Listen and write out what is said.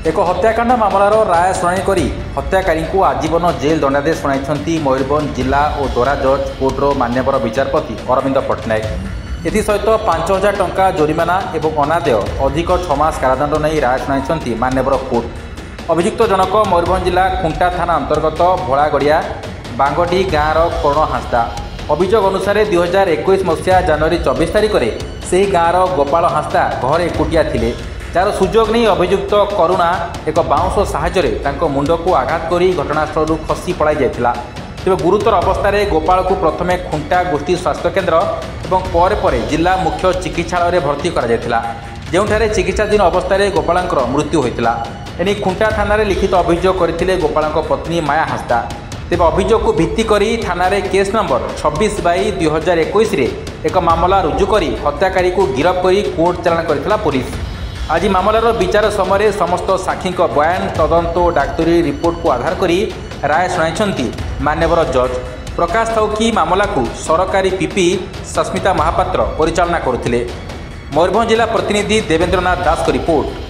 एक हत्याकांड मामलार राय शुणाणी करी हत्याकारी को आजीवन जेल दंडादेश शुणाई मयूरभंज जिला और दोरा जज कोर्टर मान्यवर विचारपति अरविंद पट्टनायक। एसहित 5,000 टंका जोरिमाना और अनादेय अधिक 6 मास कारादंड नहीं राय शुणाई मान्यवर कोर्ट। अभियुक्त जनक मयूरभंज जिला खुंटा थाना अंतर्गत भोलागड़िया बांगडी गाँवर कर्ण हांसदा। अभियोग अनुसार 2021 मसीहा जनवरी 24 तारिख में से गाँवर गोपाल हांसदा घर एकुटिया थिले। जार सुजोग नहीं अभियुक्त करुणा एक बाउंश साहाय्य मुंड को आघात कर घटनास्थल खसी पलाई जाता। तेज गुरुतर अवस्था गोपाल को प्रथमे खुंटा गोष्ठी स्वास्थ्य केन्द्र और पर जिला मुख्य चिकित्सालय भर्ती कर चिकित्साधीन अवस्था गोपाल मृत्यु होता। एने खुंटा थाना लिखित अभियोग करते गोपाल पत्नी माया हांसदा। तेज अभियोग को भित्ति करी थाना केस नंबर 26/2021 एक मामला रुजु कर हत्याकारी को गिरफ्त कर कोर्ट चालाण करथिला पुलिस। आज मामलार विचार समय समस्त साक्षी बयान तदंत और डाक्तरी रिपोर्ट को आधार कर राय शुणाई मान्यवर जज। प्रकाश थाउ कि मामला को सरकारी पीपी सस्मिता महापात्र परिचालना करुथिले। मयूरभंज जिला प्रतिनिधि देवेंद्रनाथ दास को रिपोर्ट।